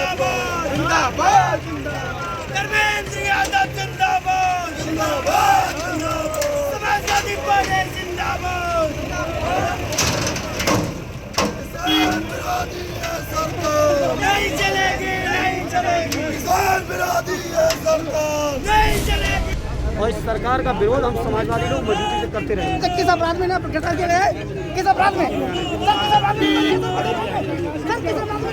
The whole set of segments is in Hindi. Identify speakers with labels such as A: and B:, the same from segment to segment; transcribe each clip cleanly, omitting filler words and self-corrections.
A: जिंदाबाद जिंदाबाद जिंदाबाद धर्मेंद्र यादव जिंदाबाद जिंदाबाद जिंदाबाद समाजवादी पार्टी जिंदाबाद किसान विरोधी है सरकार नहीं चलेगी नहीं चलेगी किसान विरोधी है सरकार नहीं चलेगी।
B: और इस सरकार का विरोध हम समाजवादी लोग मजबूती से करते रहेंगे।
C: किस अपराध में ना गिरफ्तार किए गए? किस अपराध में? सर किस अपराध में? सर किस अपराध में?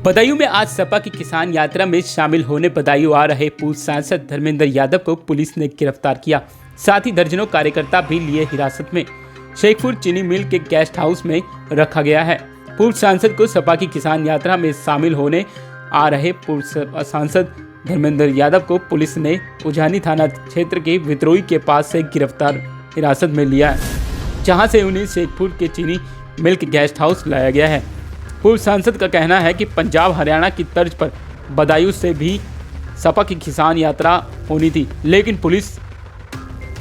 D: बदायूं में आज सपा की किसान यात्रा में शामिल होने बदायूं आ रहे पूर्व सांसद धर्मेंद्र यादव को पुलिस ने गिरफ्तार किया। साथ ही दर्जनों कार्यकर्ता भी लिए हिरासत में। शेखपुर चीनी मिल के गेस्ट हाउस में रखा गया है। पूर्व सांसद को सपा की किसान यात्रा में शामिल होने आ रहे पूर्व सांसद धर्मेंद्र यादव को पुलिस ने उजानी थाना क्षेत्र के विद्रोही के पास से गिरफ्तार हिरासत में लिया है, जहां से उन्हें शेखपुर के चीनी मिल के गेस्ट हाउस लाया गया है। पूर्व सांसद का कहना है कि पंजाब हरियाणा की तर्ज पर बदायूं से भी सपा की किसान यात्रा होनी थी, लेकिन पुलिस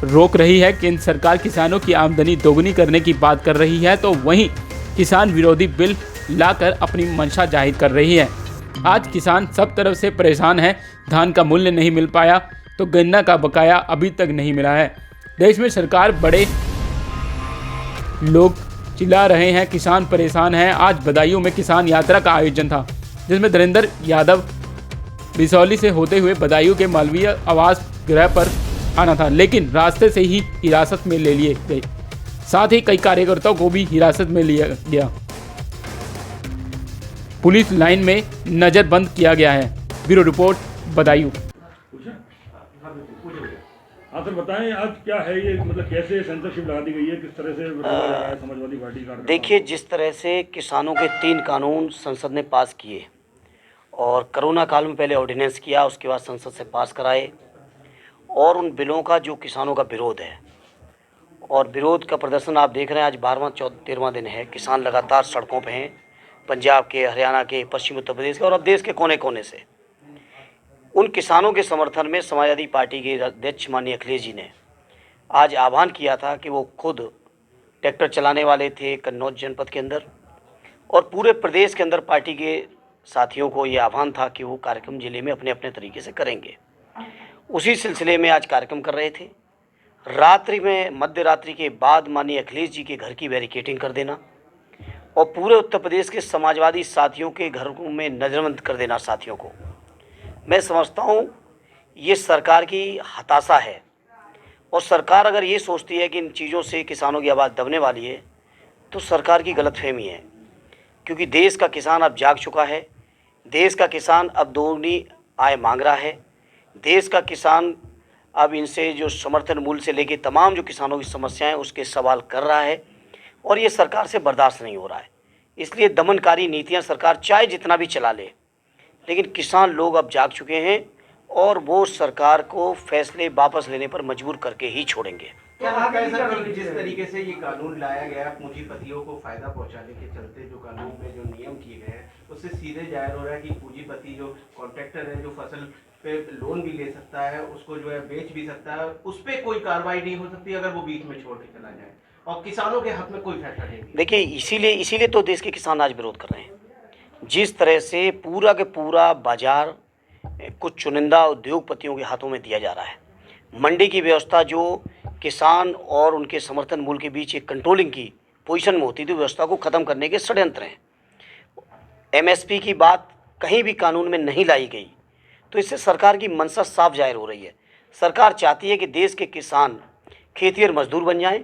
D: रोक रही है। केंद्र सरकार किसानों की आमदनी दोगुनी करने की बात कर रही है, तो वहीं किसान विरोधी बिल लाकर अपनी मंशा जाहिर कर रही है। आज किसान सब तरफ से परेशान है। धान का मूल्य नहीं मिल पाया तो गन्ना का बकाया अभी तक नहीं मिला है। देश में सरकार बड़े लोग चिल्ला रहे हैं, किसान परेशान हैं। आज बदायूं में किसान यात्रा का आयोजन था, जिसमें धर्मेंद्र यादव बिसौली से होते हुए बदायूं के मालवीय आवास गृह पर आना था, लेकिन रास्ते से ही हिरासत में ले लिए गए। साथ ही कई कार्यकर्ताओं को भी हिरासत में लिया गया। पुलिस लाइन में नजरबंद किया गया है। Bureau report Badaun.
E: हाँ सर बताएं, आज क्या है ये, मतलब कैसे सेंसरशिप लगा दी गई है, किस तरह से समाजवादी पार्टी का?
B: देखिए, जिस तरह से किसानों के 3 कानून संसद ने पास किए और कोरोना काल में पहले ऑर्डिनेंस किया, उसके बाद संसद से पास कराए, और उन बिलों का जो किसानों का विरोध है और विरोध का प्रदर्शन आप देख रहे हैं। आज 12वां 13वां दिन है। किसान लगातार सड़कों पे हैं, पंजाब के, हरियाणा के, पश्चिमी उत्तर प्रदेश के और अब देश के कोने कोने से। उन किसानों के समर्थन में समाजवादी पार्टी के अध्यक्ष माननीय अखिलेश जी ने आज आह्वान किया था कि वो खुद ट्रैक्टर चलाने वाले थे कन्नौज जनपद के अंदर, और पूरे प्रदेश के अंदर पार्टी के साथियों को ये आह्वान था कि वो कार्यक्रम जिले में अपने अपने तरीके से करेंगे। उसी सिलसिले में आज कार्यक्रम कर रहे थे। रात्रि में, मध्य रात्रि के बाद माननीय अखिलेश जी के घर की बैरिकेडिंग कर देना और पूरे उत्तर प्रदेश के समाजवादी साथियों के घरों में नजरबंद कर देना साथियों को, मैं समझता हूँ ये सरकार की हताशा है। और सरकार अगर ये सोचती है कि इन चीज़ों से किसानों की आवाज़ दबने वाली है, तो सरकार की गलतफहमी है, क्योंकि देश का किसान अब जाग चुका है। देश का किसान अब दोगुनी आय मांग रहा है। देश का किसान अब इनसे जो समर्थन मूल्य से लेके तमाम जो किसानों की समस्याएं उसके सवाल कर रहा है, और ये सरकार से बर्दाश्त नहीं हो रहा है। इसलिए दमनकारी नीतियां सरकार चाहे जितना भी चला ले, लेकिन किसान लोग अब जाग चुके हैं और वो सरकार को फैसले वापस लेने पर मजबूर करके ही छोड़ेंगे।
F: क्या आप कह सकते हैं कि जिस तरीके से ये कानून लाया गया पूंजीपतियों को फायदा पहुंचाने के चलते, जो कानून में जो नियम किए गए हैं उससे सीधे जाहिर हो रहा है कि पूंजीपति जो कॉन्ट्रैक्टर है, जो फसल पे लोन भी ले सकता है, उसको जो है बेच भी सकता है, उस पर कोई कार्रवाई नहीं हो सकती अगर वो बीच में छोड़ के चला जाए, और किसानों के हक में कोई फैसला नहीं।
B: देखिए, इसीलिए तो देश के किसान आज विरोध कर रहे हैं। जिस तरह से पूरा के पूरा बाजार कुछ चुनिंदा उद्योगपतियों के हाथों में दिया जा रहा है, मंडी की व्यवस्था जो किसान और उनके समर्थन मूल्य के बीच एक कंट्रोलिंग की पोजीशन में होती थी, व्यवस्था को ख़त्म करने के षड्यंत्र हैं। एमएसपी की बात कहीं भी कानून में नहीं लाई गई, तो इससे सरकार की मंशा साफ जाहिर हो रही है। सरकार चाहती है कि देश के किसान खेती और मजदूर बन जाएं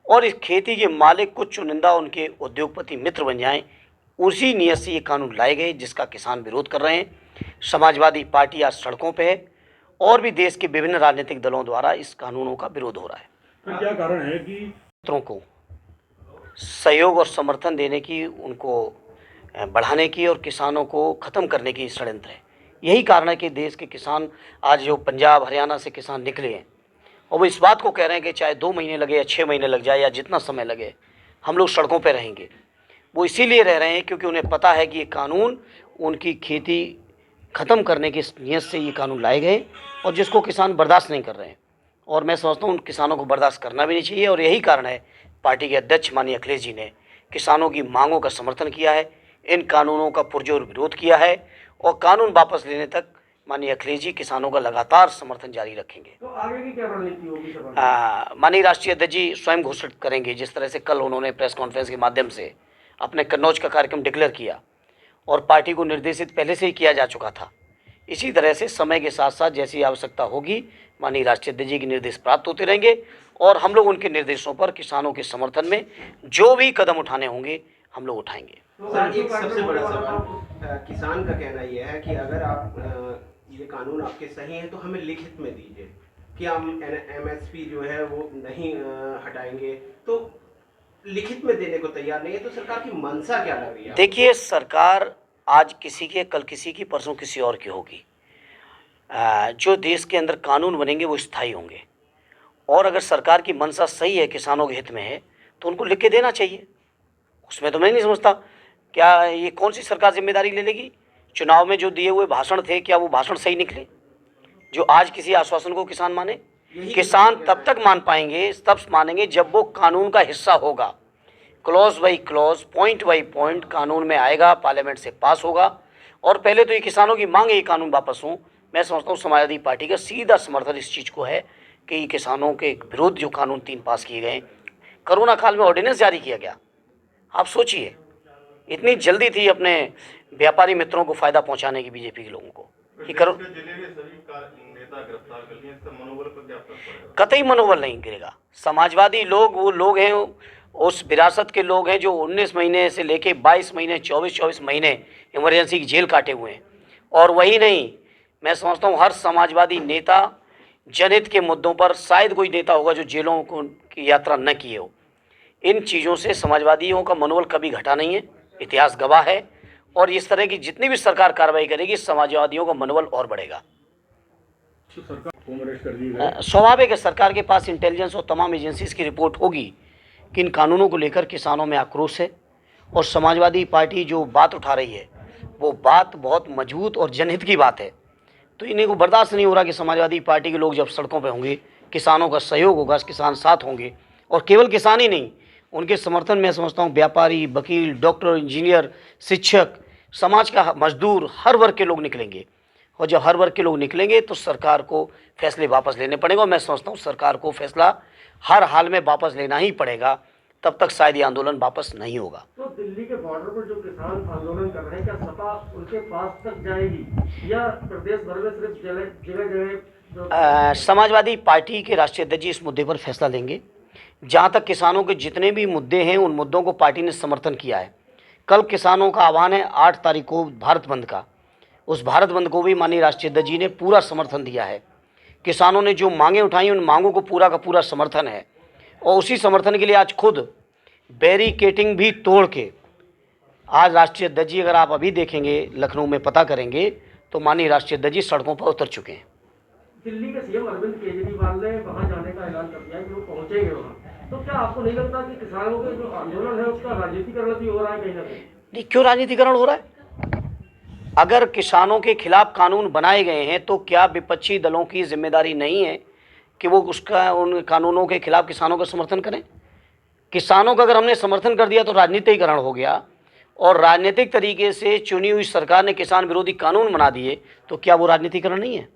B: और इस खेती के मालिक कुछ चुनिंदा उनके उद्योगपति मित्र बन जाएं। उसी नियत से ये कानून लाए गए, जिसका किसान विरोध कर रहे हैं। समाजवादी पार्टी आज सड़कों पे है और भी देश के विभिन्न राजनीतिक दलों द्वारा इस कानूनों का विरोध हो रहा है।
E: तो क्या कारण है कि
B: मित्रों को सहयोग और समर्थन देने की, उनको बढ़ाने की और किसानों को ख़त्म करने की षड्यंत्र है। यही कारण है कि देश के किसान आज जो पंजाब हरियाणा से किसान निकले हैं और वो इस बात को कह रहे हैं कि चाहे 2 महीने लगे या 6 महीने लग जाए या जितना समय लगे, हम लोग सड़कों पर रहेंगे। वो इसीलिए रह रहे हैं क्योंकि उन्हें पता है कि ये कानून उनकी खेती ख़त्म करने की नीयत से ये कानून लाए गए और जिसको किसान बर्दाश्त नहीं कर रहे हैं। और मैं समझता हूँ उन किसानों को बर्दाश्त करना भी नहीं चाहिए। और यही कारण है पार्टी के अध्यक्ष माननीय अखिलेश जी ने किसानों की मांगों का समर्थन किया है, इन कानूनों का पुरजोर विरोध किया है और कानून वापस लेने तक माननीय अखिलेश जी किसानों का लगातार समर्थन जारी रखेंगे।
E: तो आगे की क्या रणनीति होगी सभा?
B: माननीय राष्ट्रीय अध्यक्ष जी स्वयं घोषित करेंगे, जिस तरह से कल उन्होंने प्रेस कॉन्फ्रेंस के माध्यम से अपने कन्नौज का कार्यक्रम डिक्लेयर किया और पार्टी को निर्देशित पहले से ही किया जा चुका था। इसी तरह से समय के साथ साथ जैसी आवश्यकता होगी माननीय राष्ट्रीय अध्यक्ष जी के निर्देश प्राप्त होते रहेंगे और हम लोग उनके निर्देशों पर किसानों के समर्थन में जो भी कदम उठाने होंगे हम लोग उठाएंगे।
F: सर, एक सबसे बड़ा सवाल किसान का कहना यह है कि अगर आप ये कानून आपके सही हैं तो हमें लिखित में दीजिए कि हम MSP जो है वो नहीं हटाएंगे, तो लिखित में देने को तैयार नहीं है, तो सरकार की मंशा क्या लग रही है?
B: देखिए, सरकार आज किसी के, कल किसी की, परसों किसी और की होगी। जो देश के अंदर कानून बनेंगे वो स्थायी होंगे और अगर सरकार की मंशा सही है, किसानों के हित में है, तो उनको लिख के देना चाहिए। उसमें तो मैं नहीं समझता क्या ये कौन सी सरकार जिम्मेदारी ले लेगी। चुनाव में जो दिए हुए भाषण थे, क्या वो भाषण सही निकले? जो आज किसी आश्वासन को किसान माने, किसान तब तक मान पाएंगे, तब मानेंगे जब वो कानून का हिस्सा होगा। Clause by clause, point by point कानून में आएगा, पार्लियामेंट से पास होगा और पहले तो ये किसानों की मांग है ये कानून वापस हो। मैं समझता हूँ समाजवादी पार्टी का सीधा समर्थन इस चीज़ को है कि ये किसानों के विरुद्ध जो कानून 3 पास किए गए, कोरोना काल में ऑर्डिनेंस जारी किया गया। आप सोचिए, इतनी जल्दी थी अपने व्यापारी मित्रों को फ़ायदा पहुंचाने की बीजेपी के लोगों को कि करो। कतई मनोबल नहीं गिरेगा। समाजवादी लोग वो लोग हैं, उस विरासत के लोग हैं जो 19 महीने से लेके 22 महीने, 24 महीने इमरजेंसी की जेल काटे हुए हैं। और वही नहीं, मैं समझता हूँ हर समाजवादी नेता जनहित के मुद्दों पर, शायद कोई नेता होगा जो जेलों को की यात्रा न किए हो। इन चीज़ों से समाजवादियों का मनोबल कभी घटा नहीं है, इतिहास गवाह है। और इस तरह की जितनी भी सरकार कार्रवाई करेगी, समाजवादियों का मनोबल और बढ़ेगा। स्वाभाविक है, सरकार के पास इंटेलिजेंस और तमाम एजेंसीज की रिपोर्ट होगी कि इन कानूनों को लेकर किसानों में आक्रोश है और समाजवादी पार्टी जो बात उठा रही है वो बात बहुत मजबूत और जनहित की बात है। तो इन्हीं को बर्दाश्त नहीं हो रहा कि समाजवादी पार्टी के लोग जब सड़कों पर होंगे, किसानों का सहयोग होगा, किसान साथ होंगे और केवल किसान ही नहीं, उनके समर्थन में समझता हूँ व्यापारी, वकील, डॉक्टर, इंजीनियर, शिक्षक, समाज का मजदूर, हर वर्ग के लोग निकलेंगे। और जब हर वर्ग के लोग निकलेंगे तो सरकार को फैसले वापस लेने पड़ेगा। और मैं समझता हूँ सरकार को फैसला हर हाल में वापस लेना ही पड़ेगा, तब तक शायद ये आंदोलन वापस नहीं होगा।
E: तो दिल्ली के बॉर्डर पर जो किसान आंदोलन कर रहे हैं, क्या सपा उनके पास तक जाएगी या प्रदेश भर में सिर्फ जगह?
B: समाजवादी पार्टी के राष्ट्रीय अध्यक्ष जी इस मुद्दे पर फैसला लेंगे। जहाँ तक किसानों के जितने भी मुद्दे हैं, उन मुद्दों को पार्टी ने समर्थन किया है। कल किसानों का आह्वान है 8 तारीख को भारत बंद का। उस भारत बंद को भी माननीय राष्ट्रीय अध्यक्ष जी ने पूरा समर्थन दिया है। किसानों ने जो मांगें उठाई, उन मांगों को पूरा का पूरा समर्थन है और उसी समर्थन के लिए आज खुद बैरिकेटिंग भी तोड़ के आज राष्ट्रीय अध्यक्ष जी, अगर आप अभी देखेंगे लखनऊ में पता करेंगे तो माननीय राष्ट्रीय अध्यक्ष जी सड़कों पर उतर चुके हैं।
E: दिल्ली के सीएम अरविंद केजरीवाल ने वहां जाने का ऐलान कर दिया है कि वो पहुंचेंगे वहां। तो क्या आपको नहीं लगता कि किसानों के जो आंदोलन है उसका राजनीतिकरण भी हो रहा है कहीं ना कहीं? नहीं, क्यों राजनीतिकरण हो रहा है? अगर किसानों के खिलाफ कानून बनाए गए हैं तो क्या विपक्षी दलों की जिम्मेदारी नहीं है कि वो उन कानूनों के खिलाफ किसानों का समर्थन करें? किसानों का अगर हमने समर्थन कर दिया तो राजनीतिकरण हो गया और राजनीतिक तरीके से चुनी हुई सरकार ने किसान विरोधी कानून बना दिए, तो क्या वो राजनीतिकरण नहीं है?